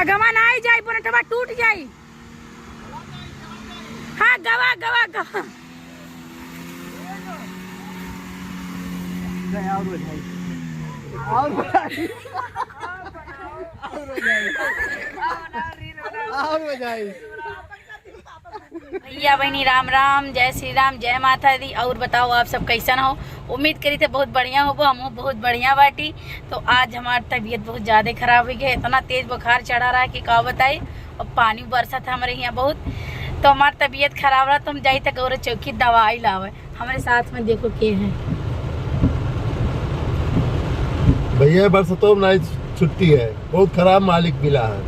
अगवा ना आई जाई बोनटवा टूट जाई। हाँ गवा गवा गवा भैया बहनी राम राम, जय श्री राम, जय माता दी। और बताओ आप सब कैसन हो? उम्मीद करी थे बहुत बढ़िया हो, हम बहुत बढ़िया बाटी। तो आज हमारी तबीयत बहुत ज़्यादा खराब हुई है, इतना तेज़ बुखार चढ़ा रहा है कि क्या बताई। और पानी बरसा था हमारे यहाँ बहुत, तो हमारी तबीयत खराब रहा। तो हम जाई तक गौरव चौकी दवाई लावे। हमारे साथ में देखो के हैं भैया, बरसतों में छुट्टी है, बहुत खराब मालिक मिला है।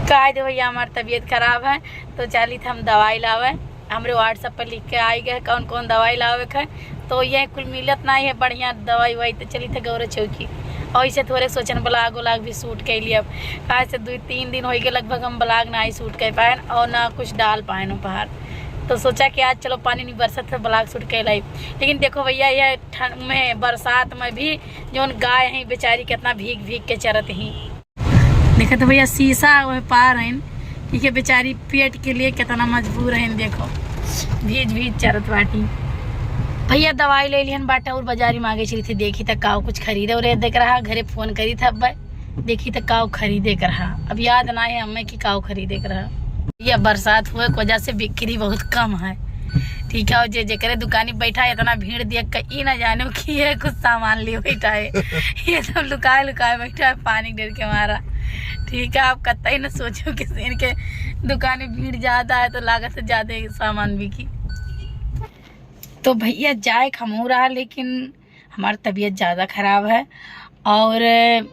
कह दो भैया हमारी तबीयत खराब है, तो चली थे हम दवाई लावे। हमारे व्हाट्सएप पर लिख के आई गए कौन कौन दवाई लावे है। तो ये कुल मिलत नहीं है बढ़िया दवाई वाई, तो चली थे गौरव चौकी। और इसे थोड़े सोचन ब्लाग उलाग भी सूट कर लिया। कहा से 2-3 दिन हो गए लगभग हम ब्लाग ना ही सूट कर पाए और ना कुछ डाल पाए न बाहर। तो सोचा कि आज चलो पानी नहीं बरसत है ब्लाग सूट कर लाई। लेकिन देखो भैया ये ठंड में बरसात में भी जो गाय हैं बेचारी कितना भीग भीग के चरत ही। देखो तो भैया शीशा वह पार है, ठीक है, बेचारी पेट के लिए कितना मजबूर है। देखो भीज भीज चरत बाटी। भैया दवाई ले लिहन बाटा और बाजारी मांगे चली थी। देखी तक काव कुछ खरीदे और देख रहा, घरे फोन करी था। अब देखी तक काव खरीदे कर रहा, अब याद ना है हमें कि काव खरीदे कर रहा। यह बरसात हुए की वजह से बिक्री बहुत कम है, ठीक है। और जेकरे दुकानी बैठा है इतना भीड़ देख कर ई ना जाने कि ये कुछ सामान लिए बैठा है। ये सब लुकाए लुकाए बैठा है पानी डर के मारा, ठीक है। आप कतई ना सोचो कि इनके दुकान में भीड़ ज़्यादा है तो लागत से ज़्यादा सामान बिकी। तो भैया जाए खमू रहा, लेकिन हमारी तबीयत ज़्यादा ख़राब है और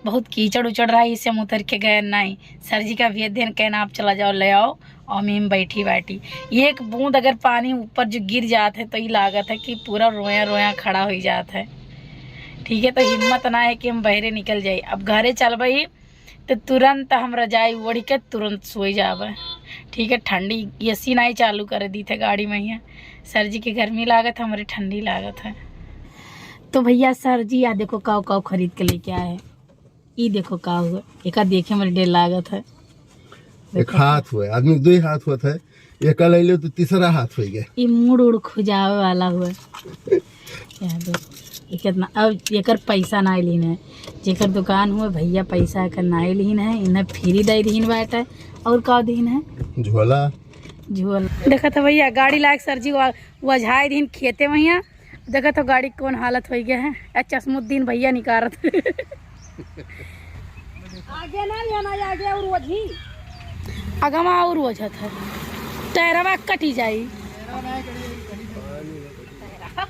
बहुत कीचड़ उचड़ रहा है, इससे हम उतर के गए नहीं। सर जी का भेज देन कहना आप चला जाओ ले आओ, और मीम बैठी बैठी एक बूंद अगर पानी ऊपर जो गिर जाता है तो ये लागत है कि पूरा रोया रोया खड़ा हो जाता है, ठीक है। तो हिम्मत ना है कि हम बहरे निकल जाए। अब घरे चल भाई तो तुरंत हम रजाई ओढ़ के तुरंत सोई जावे, ठीक है। ठंडी एसी नहीं चालू कर दी थे गाड़ी में ही। सर जी की गर्मी लागत है, हमारी ठंडी लागत है। तो भैया सर जी आ देखो काव काव खरीद के लेके आए। ये देखो काव हुआ, एक देखे मेरे डेढ़ लागत है। एक हाथ हुआ, आदमी 2 हाथ हुआ था, एक ले लो तो तीसरा हाथ हो गया। ये मुड़ उड़ खुजावे वाला हुआ क्या देखो कितना। अब एक पैसा ना लीन है, जेकर दुकान हुए भैया पैसा एक ना लीन है, इन्हें फ्री दे दीन बात है। और का दीन है झोला झोला। देखा था भैया गाड़ी लायक सर जी वझाए दिन खेते भैया। देखा तो गाड़ी कौन हालत हो गया है। चश्मुद्दीन भैया निकारत आगे ना लेना आगे और वही अगमा और वजह है टैरवा कटी जाई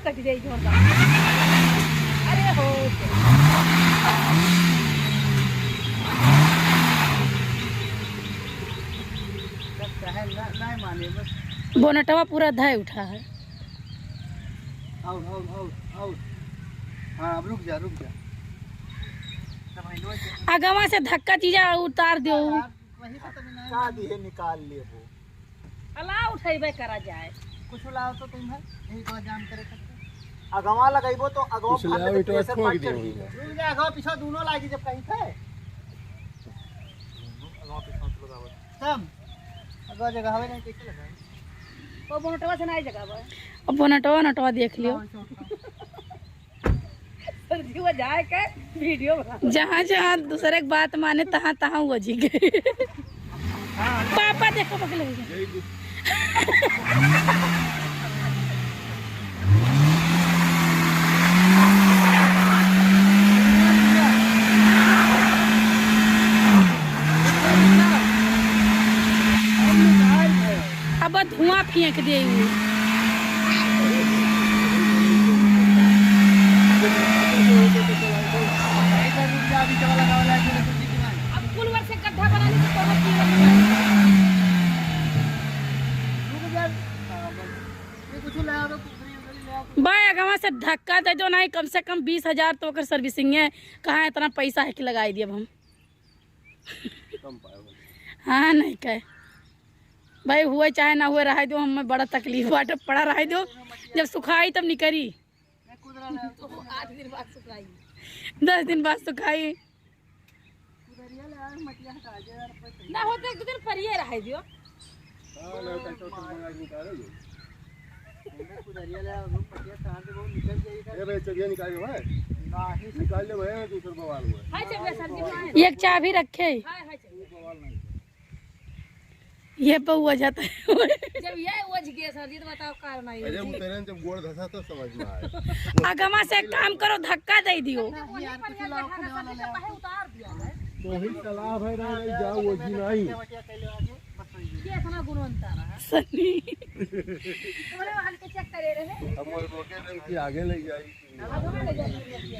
कटी जाई। अरे हो बोनटवा पूरा धाय उठा है। हाँ, रुक जा अगवा से धक्का चीजा उतार दो, निकाल लिए वो अला उठेबे करा जाए कुछ लाओ तो तुम है यही को जान करे अगवा लगाइबो तो अगवा फाड़ के प्रेशर पाट कर दी। रुक जा, अगवा पीछे दोनों लागी जब कहीं थे अगवा पीछे लगावो तब अगवा जगह हवे नहीं कैसे लगाए। वो बोनटवा से नहीं जगह है। अब बोनटवा नटवा देख लियो सर जी वो जाए के वीडियो बना जहां जहां दूसरे की बात माने तहां तहां वो जी गए। पापा देखो बगल में अब धुआं फेंक दे। अब पुलवर से गड्ढा बनाने से भाई अगवा से धक्का दे दो नहीं, कम से कम 20,000 तो कर सर्विसिंग है। कहाँ इतना पैसा है कि लगाई दिए अब हम हाँ नहीं कहे भाई हुए चाहे ना हुए रह दो, हमें बड़ा तकलीफ बाटे पड़ा रह दो। जब सुखाई तब निकरी 8 दिन बाद सुखाई 10 दिन बाद सुखाई। कुदरिया ले आए मटिया हटा दे यार पैसे ना होते एक दिन परिए रह दियो हां ना तो मंगा निकालो कुदरिया ले आए मटिया कहां से वो निकल जाएगी ए भाई चलिए निकाल लो है नहीं निकाल ले भाई दूसरा बवाल हुआ हाय चल सब्जी एक चाबी रखे हाय हाय बवाल नहीं ये पौवा जाता है जब ये वज गया सर जी तो बताओ कार नहीं अरे उतरे जब गोड़ धसा तो समझ में आया अगमा से एक काम करो धक्का दे दियो यार कुछ लाओ खाने वाला ले आओ उतार दिया है तो ही सलाह भाई ना जाओ वो जी नहीं मटिया कैले आगे बस वही ये इतना गुणवंता रहा सनी बोले हल्के चेक करे रहे हम वो रोके नहीं कि आगे ले जाई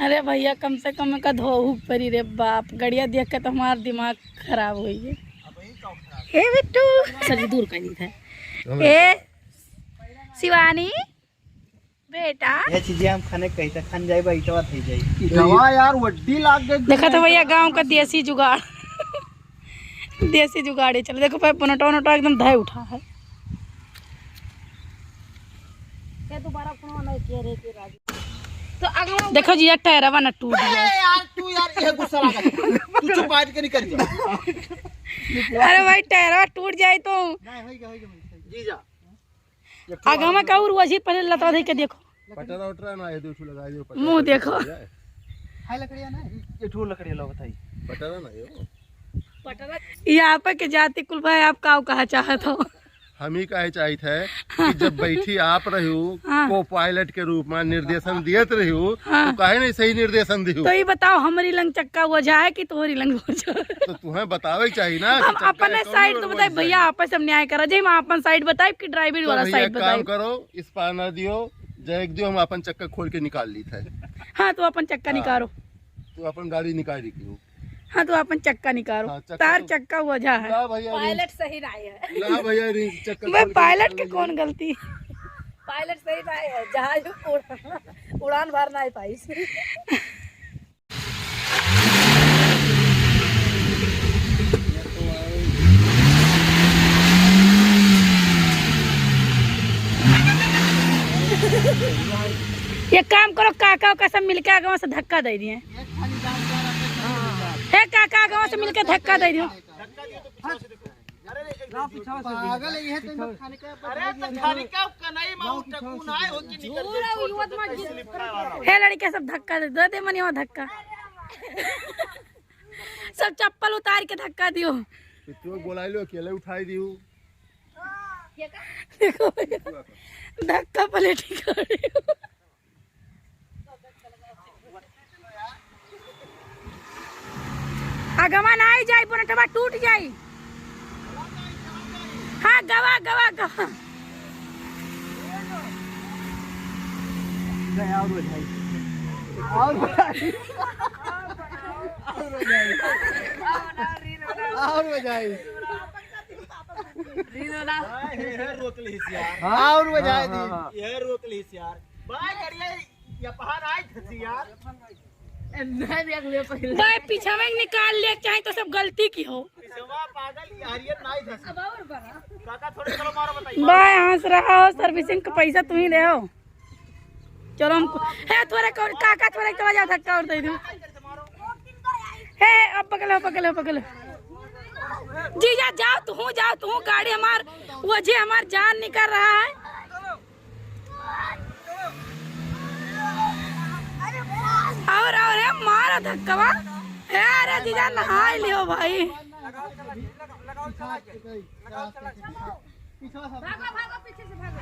अरे भैया कम से कम का धोहू परी रे बाप गड़िया देख के तो हमारा दिमाग खराब हो गई ए बिट्टू सर दूर का नहीं था ए शिवानी बेटा ये चीजें हम खाने कहीं तक खान जाए बैठवा થઈ जाई दवा यार वड्डी लाग गई देखा तो भैया गांव का देसी जुगाड़ देसी जुगाड़ चलो देखो भाई पनटा एकदम धाय उठा है ये दोबारा कोनो नहीं के रे के राजू तो अगला देखो जी एक टायरवा ना टूट गया यार तू यार ये गुस्सा लगा तू चुप बैठ के नहीं कर जा अरे भाई टायरवा टूट जाए तो नहीं होई जी जा आगा में काउर वही पहले लता दे के देखो पटरा उटरा ना ये दूसरा लगा दियो मुंह देखो हाय लकड़िया ना ये ठो लकड़िया लो बताई पटरा ना यो पटरा यहाँ पे के जाति कुल भाई आप काव कहा चाहत हो हम ही कहे चाहिए थे कि जब बैठी आप रहो हाँ। को पायलट के रूप में निर्देशन दियत रहो हाँ। तो काहे नहीं सही निर्देशन दियो तो ये बताओ हमारी लंग चक्का वो जाए कि तोहरी लंग वो जाए तो तुम्हें बतावे चाहिए ना कि हम चक्का अपने कौन साइड तो गड़बड़ बताए जाए। भैया आपस में न्याय करा जे हम अपन साइड बताए कि ड्राइवर तो वाला भैया साइड एक काम बताए करो इस पार न दियो जैक दियो हम अपन चक्का खोल के निकाल ली थे हाँ तो अपन चक्का निकालो तो अपन गाड़ी निकाल दी हाँ तो अपन चक्का निकालो हाँ, चक्का तार तो- चक्का वजह है ला भैया पायलट सही राय है ला भैया रिंग चक्का भाई खोल के पायलट के निकाल कौन गलती पायलट सही राय है जहाज उड़ान भर नहीं पाई ये काम करो काका का सब मिलके गाँव से धक्का दे दिए हे काका गाँव से मिलके धक्का दे दियो पागल है ये तो खाने का अरे तो खाने का कनाई माउ टकू ना हो कि निकल हे लड़के सब धक्का दे दे मनी वहाँ धक्का सब चप्पल उतार के धक्का दियो तू बोला लो अकेले उठाई दियो देखो धक्का पलटी कर आगमा ना आई जाए पुनटवा टूट जाई हाँ गवा गवा गवा और बजाई रोक ली यार और बजाई दी ये रोक ली यार भाई करिए ये पहाड़ आई थी यार भाई पीछा में निकाल ले चाहे तो सब गलती की हो पिछवा पागल यारियत नहीं धसी काका थोड़े चलो मारो बताइए भाई हंस रहा हो सर्विसिंग का पैसा तुम ही दे हो चलो हमको हे थोड़े काका थोड़े तो जा धक्का और दे दो हे अब पकड़ो जीजा जाओ तू गाड़ी हमार वजह हमार जान निकल रहा है और है मारा धक्का है अरे जीजा नहा लियो भाई भागो पीछे से भागो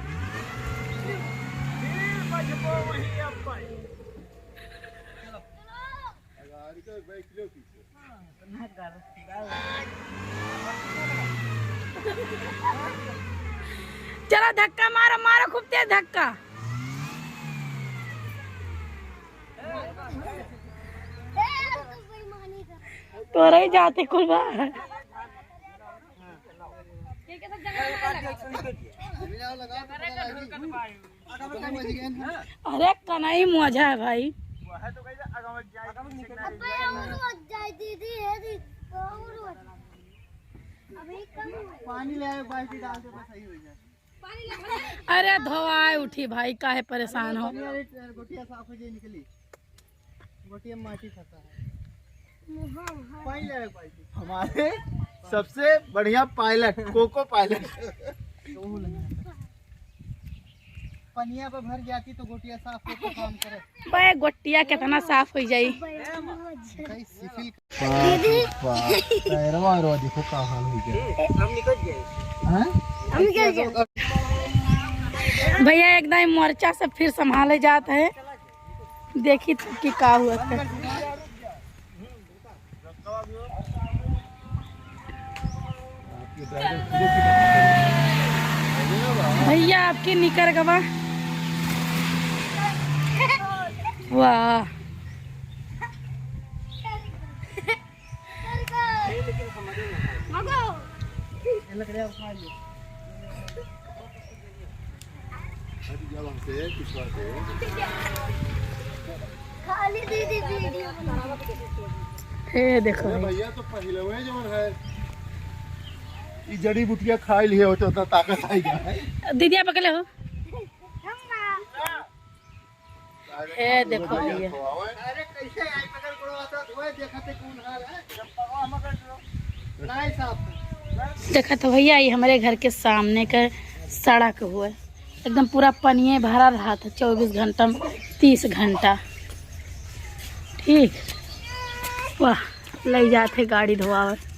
चलो धक्का मारो खूब तेज धक्का तो रही जाते कुल बार अरे कनाई मजा है भाई पानी ले आए बाल्टी डाल दे बस सही हो जाए अरे धोआए उठी भाई काहे परेशान हो गोटिया साफ हो जाए निकली गोटिया माटी फंसा है हमारे सबसे बढ़िया पायलट कोको पायलट। पनिया पे भर जाती तो गोटिया साफ होके काम करे। बे गोटिया कितना साफ हो जाई। देखो का हाल हो गया। हम निकल गए। भैया एकदम मोर्चा से फिर संभाले जाते है। देखी कि का हुआ था। भैया आपकी निकर गवा। वाह खाली दीदी वीडियो देखो भैया तो पहले वही जवन है ई जड़ी बूटियां खाई लिए हो तो ताकत आई गया। दीदिया पकड़े हो। देखो भैया अरे कैसे आई पकड़ पड़ो आता ओए देखा ते कौन हाल है जब पवा मगर नहीं साहब देखा तो भैया ये हमारे घर के सामने का सड़क हुआ है। एकदम पूरा पनिये भरा रहा था 24 घंटा में 30 घंटा। ठीक वाह ले जाते गाड़ी धोआवे।